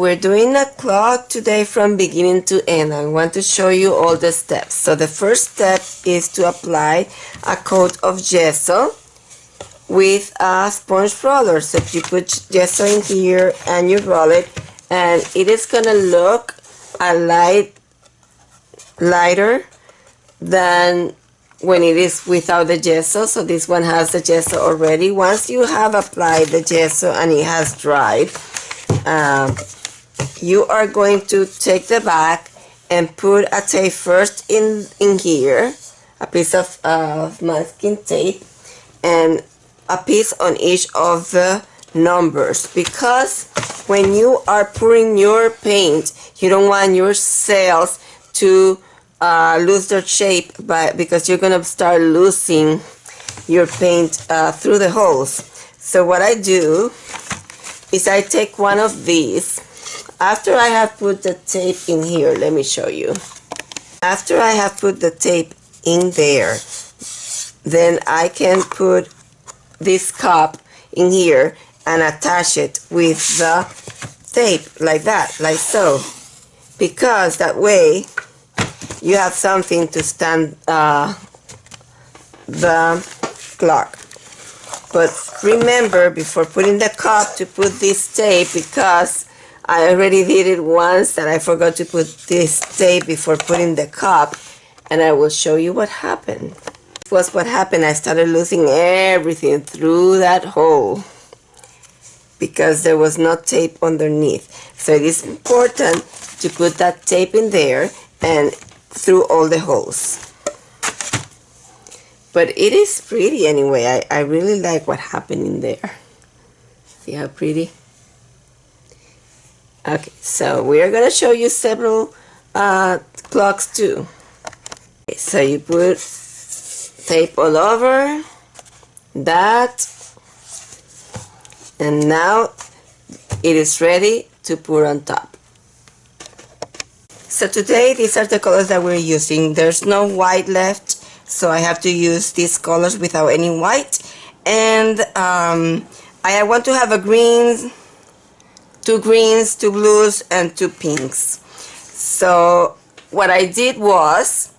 we're doing a clock today from beginning to end. I want to show you all the steps. So the first step is to apply a coat of gesso with a sponge roller. So you put gesso in here and you roll it, and it is gonna look a lighter than when it is without the gesso. So this one has the gesso already. Once you have applied the gesso and it has dried, you are going to take the back and put a tape first in here, a piece of masking tape, and a piece on each of the numbers, because when you are pouring your paint, you don't want your cells to lose their shape, because you're gonna start losing your paint through the holes. So what I do is I take one of these. After I have put the tape in here, let me show you. After I have put the tape in there, then I can put this cup in here and attach it with the tape like that, like so, because that way you have something to stand the clock. But remember, before putting the cup, to put this tape, because I already did it once that I forgot to put this tape before putting the cup, and I will show you what happened. This was what happened. I started losing everything through that hole because there was no tape underneath. So it is important to put that tape in there and through all the holes. But it is pretty anyway. I really like what happened in there. See how pretty? Okay, so we are going to show you several clocks too. Okay, so you put tape all over that, and now it is ready to put on top. So today these are the colors that we're using. There's no white left, so I have to use these colors without any white. And I want to have a green, two greens, two blues, and two pinks. So what I did was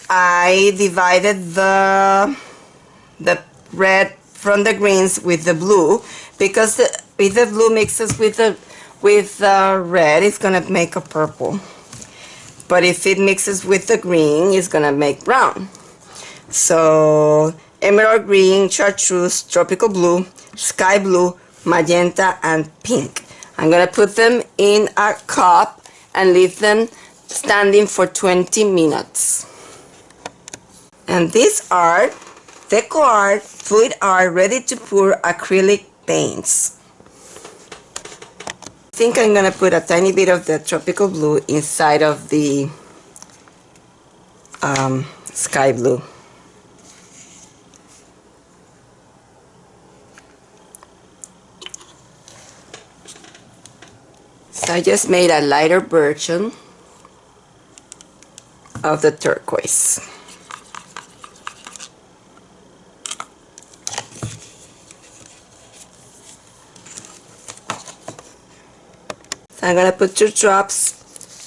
I divided the red from the greens with the blue, because if the blue mixes with the red, it's gonna make a purple. But if it mixes with the green, it's gonna make brown. So emerald green, chartreuse, tropical blue, sky blue, magenta, and pink. I'm gonna put them in a cup and leave them standing for 20 minutes. And these are deco art, fluid art, ready to pour acrylic paints. I think I'm gonna put a tiny bit of the tropical blue inside of the sky blue. So I just made a lighter version of the turquoise. So I'm gonna put 2 drops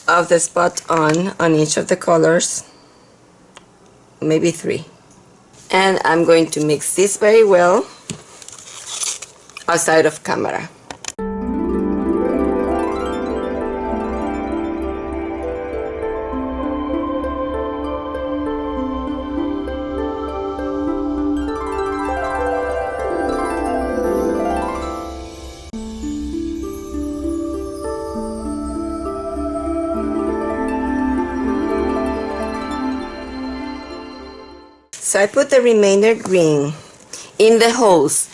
of the spot on each of the colors, maybe 3. And I'm going to mix this very well outside of camera. So I put the remainder green in the holes,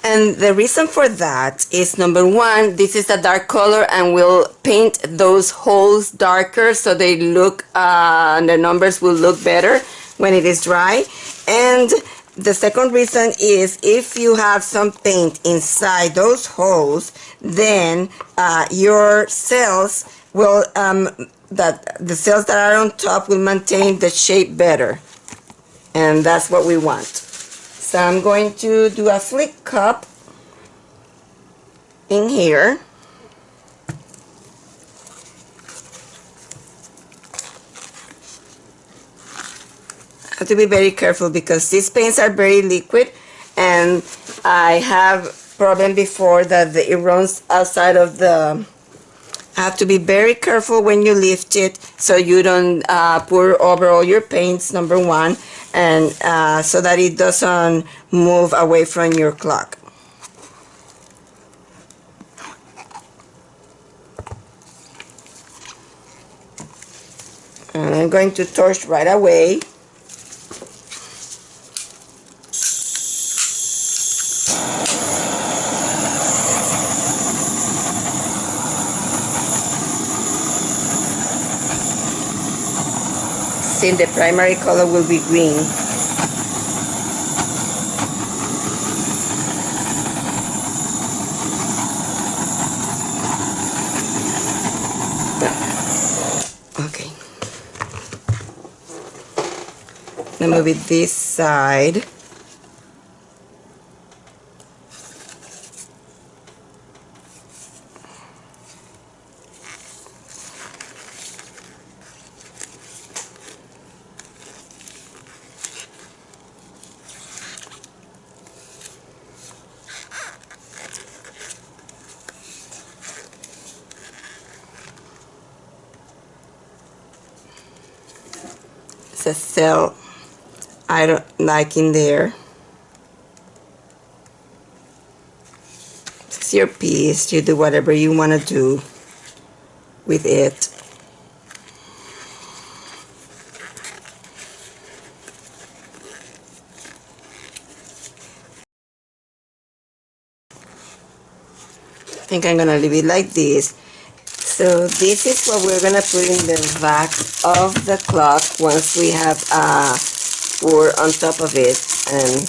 and the reason for that is, number one, this is a dark color and we'll paint those holes darker so they look, the numbers will look better when it is dry. And the second reason is, if you have some paint inside those holes, then your cells will, the cells that are on top will maintain the shape better. And that's what we want. So I'm going to do a flick cup in here. have to be very careful because these paints are very liquid, and I have problem before that it runs outside of the. Have to be very careful when you lift it so you don't pour over all your paints, number one, and so that it doesn't move away from your clock. And I'm going to torch right away. Since the primary color will be green. Okay. Now move it this side. It's a cell I don't like in there. It's your piece. You do whatever you want to do with it. I think I'm gonna leave it like this. So this is what we're gonna put in the back of the clock once we have pour on top of it, and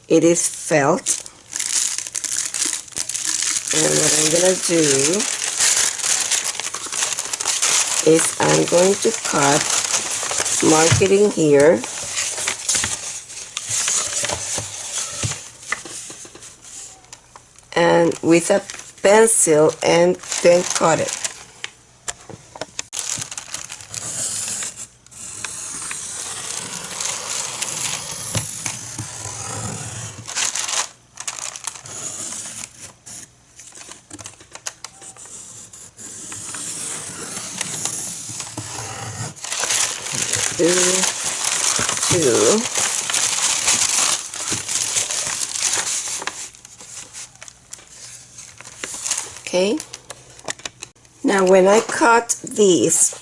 it is felt. And what I'm gonna do is I'm going to cut, mark it in here, and with a pencil, and then cut it. Two. Okay. Now when I cut this,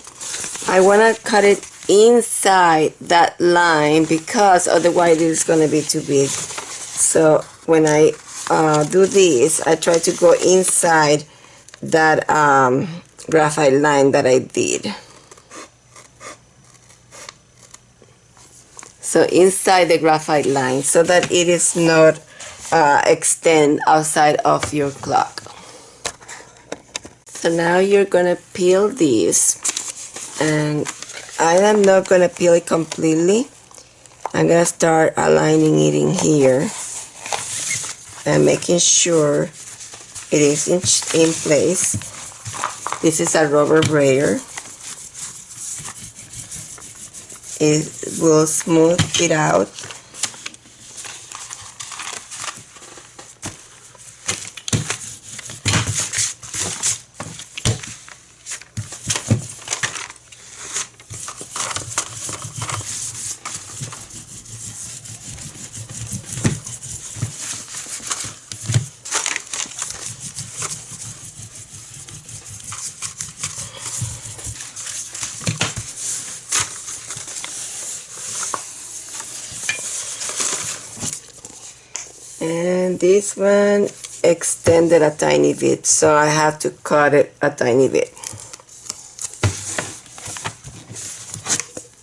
I want to cut it inside that line because otherwise it is going to be too big. So when I do this, I try to go inside that graphite line that I did. So inside the graphite line, so that it is not extend outside of your clock. So now you're gonna peel this, and I am not gonna peel it completely. I'm gonna start aligning it in here and making sure it is in place. This is a rubber brayer. It will smooth it out. And this one extended a tiny bit, so I have to cut it a tiny bit.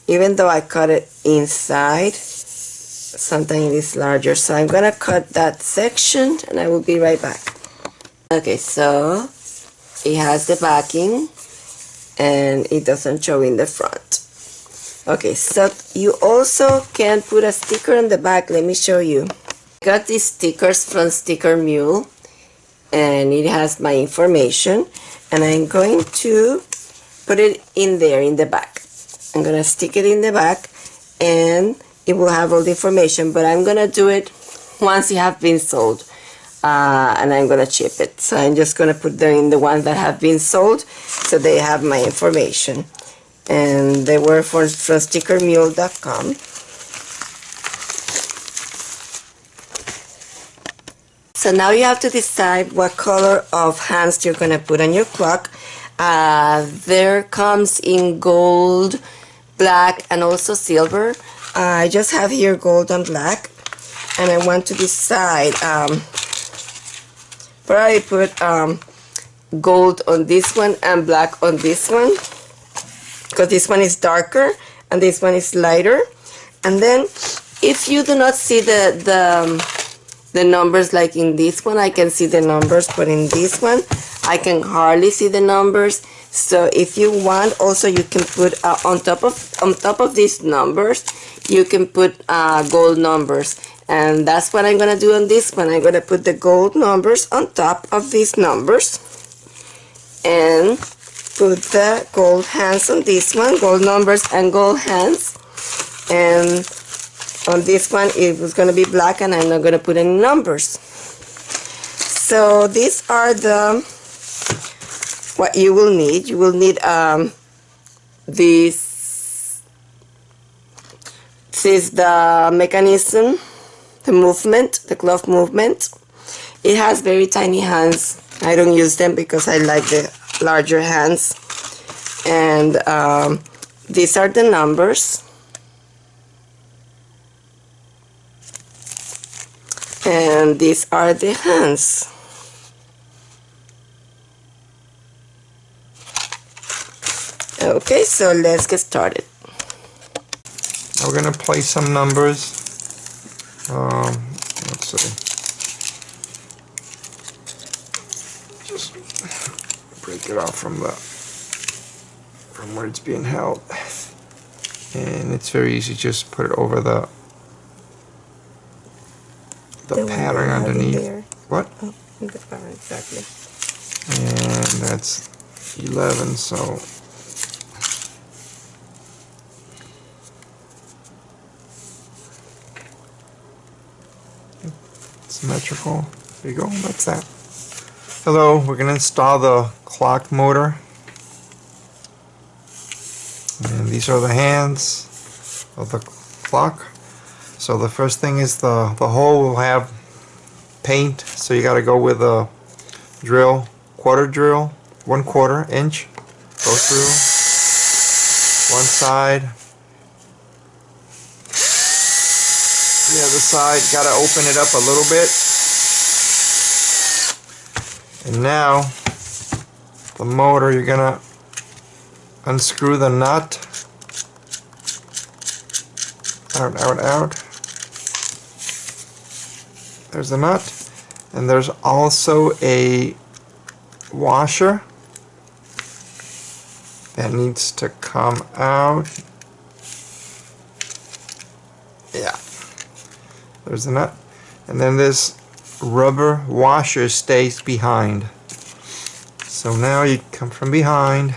Even though I cut it inside, sometimes it is larger, so I'm gonna cut that section and I will be right back. Okay, so it has the backing and it doesn't show in the front. Okay, so you also can put a sticker on the back. Let me show you. Got these stickers from Sticker Mule, and it has my information, and I'm going to put it in there in the back. I'm gonna stick it in the back, and it will have all the information, but I'm gonna do it once it have been sold, and I'm gonna ship it. So I'm just gonna put them in the ones that have been sold so they have my information. And they were from stickermule.com. So now you have to decide what color of hands you're gonna put on your clock. There comes in gold, black, and also silver. I just have here gold and black, and I want to decide. Probably put gold on this one and black on this one, because this one is darker and this one is lighter. And then if you do not see the numbers, like in this one I can see the numbers, but in this one I can hardly see the numbers. So if you want, also you can put on top of these numbers, you can put gold numbers, and that's what I'm gonna do on this one. I'm gonna put the gold numbers on top of these numbers and put the gold hands on this one, gold numbers and gold hands. And on this one it was going to be black, and I'm not going to put any numbers. So these are what you will need. You will need this is the mechanism, the movement, the glove movement. It has very tiny hands. I don't use them because I like the larger hands. And these are the numbers. And these are the hands. Okay, so let's get started. Now we're going to place some numbers. Let's see. Just break it off from where it's being held, and it's very easy. Just put it over the pattern underneath. What? Oh, the pattern, exactly. And that's 11. So symmetrical. There you go. That's that. Hello. We're going to install the clock motor. And these are the hands of the clock. So the first thing is the hole will have paint, so you got to go with a drill, quarter drill, 1/4 inch, go through one side, the other side, got to open it up a little bit. And now the motor, you're gonna unscrew the nut, out. There's the nut, and there's also a washer that needs to come out. Yeah, there's the nut, and then this rubber washer stays behind. So now you come from behind,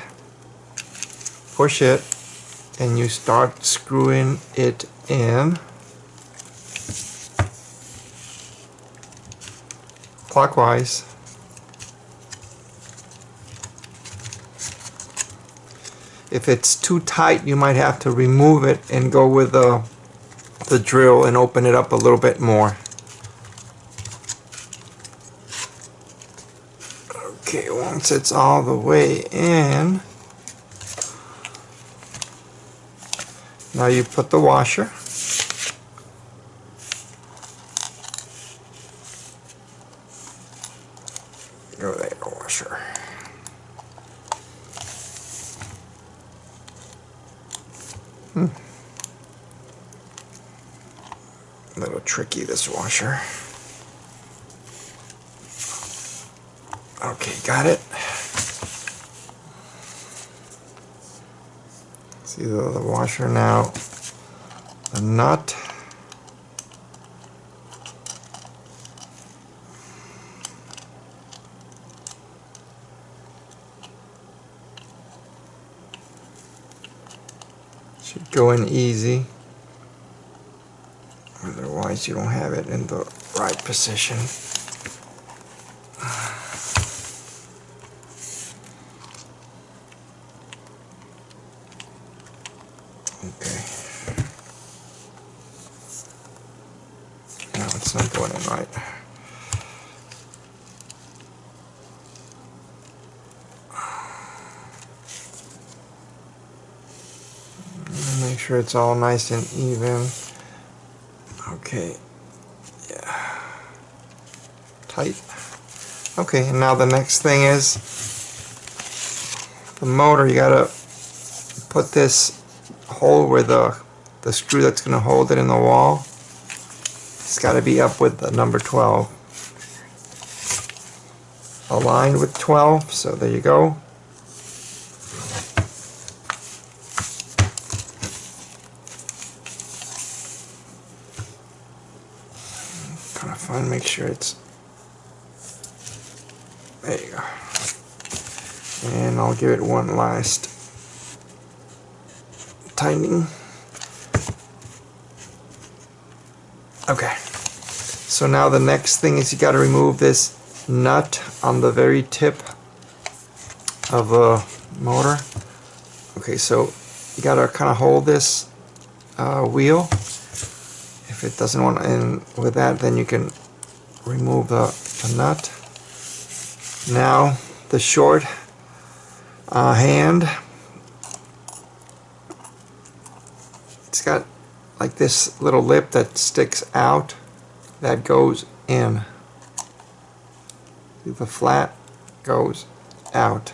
push it, and you start screwing it in clockwise. If it's too tight, you might have to remove it and go with the drill and open it up a little bit more. Okay, once it's all the way in, now you put the washer. Go there, washer. A little tricky, this washer. Okay, got it. See the washer now. The nut. Should go in easy. Sometimes you don't have it in the right position. Okay. No, it's not going in right. Make sure it's all nice and even. Okay. Yeah. Tight. Okay, and now the next thing is the motor. You gotta put this hole where the screw that's gonna hold it in the wall. It's gotta be up with the number 12. Aligned with 12, so there you go. Kind of fun, make sure it's, there you go. And I'll give it one last tightening. Okay, so now the next thing is you got to remove this nut on the very tip of the motor. Okay, so you got to kind of hold this wheel. If it doesn't want to end with that, then you can remove the nut. Now the short hand, it's got like this little lip that sticks out, that goes in. The flat goes out.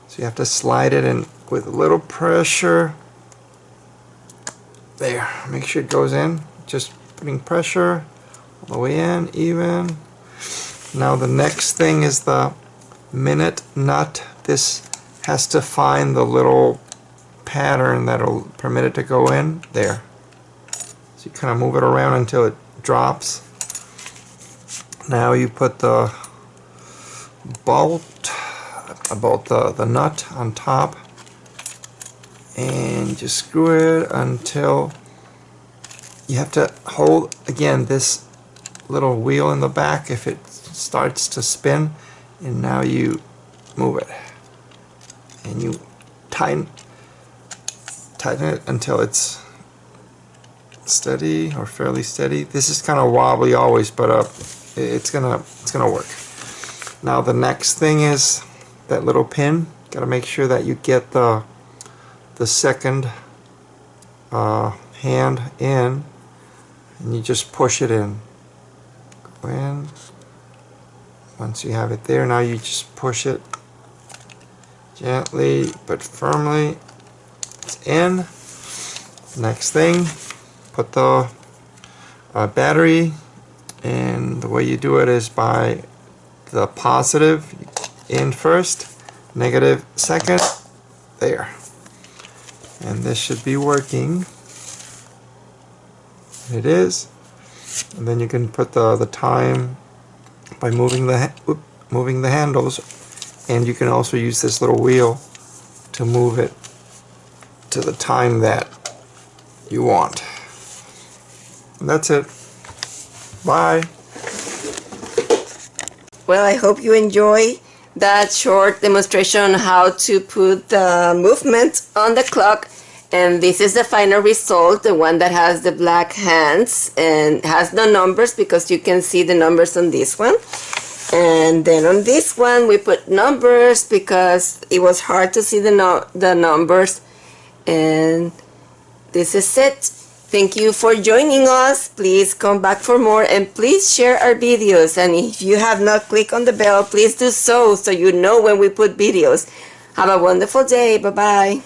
So you have to slide it in with a little pressure. There, make sure it goes in. Just putting pressure all the way in, even. Now the next thing is the minute nut. This has to find the little pattern that'll permit it to go in. There. So you kind of move it around until it drops. Now you put the bolt about the nut on top, and just screw it until you have to hold again this little wheel in the back if it starts to spin, and now you move it and you tighten it until it's steady or fairly steady. This is kind of wobbly always, but it's gonna work. Now the next thing is that little pin. Got to make sure that you get the second hand in, and you just push it in. Go in. Once you have it there, now you just push it gently but firmly. It's in. Next thing, put the battery, and the way you do it is by the positive in first, negative second. There. And this should be working. It is. And then you can put the time by moving the handles, and you can also use this little wheel to move it to the time that you want. And that's it. Bye. Well, I hope you enjoy that short demonstration on how to put the movement on the clock. And this is the final result, the one that has the black hands and has no numbers, because you can see the numbers on this one. And then on this one we put numbers because it was hard to see the numbers. And this is it. Thank you for joining us. Please come back for more, and please share our videos. And if you have not clicked on the bell, please do so you know when we put videos. Have a wonderful day. Bye-bye.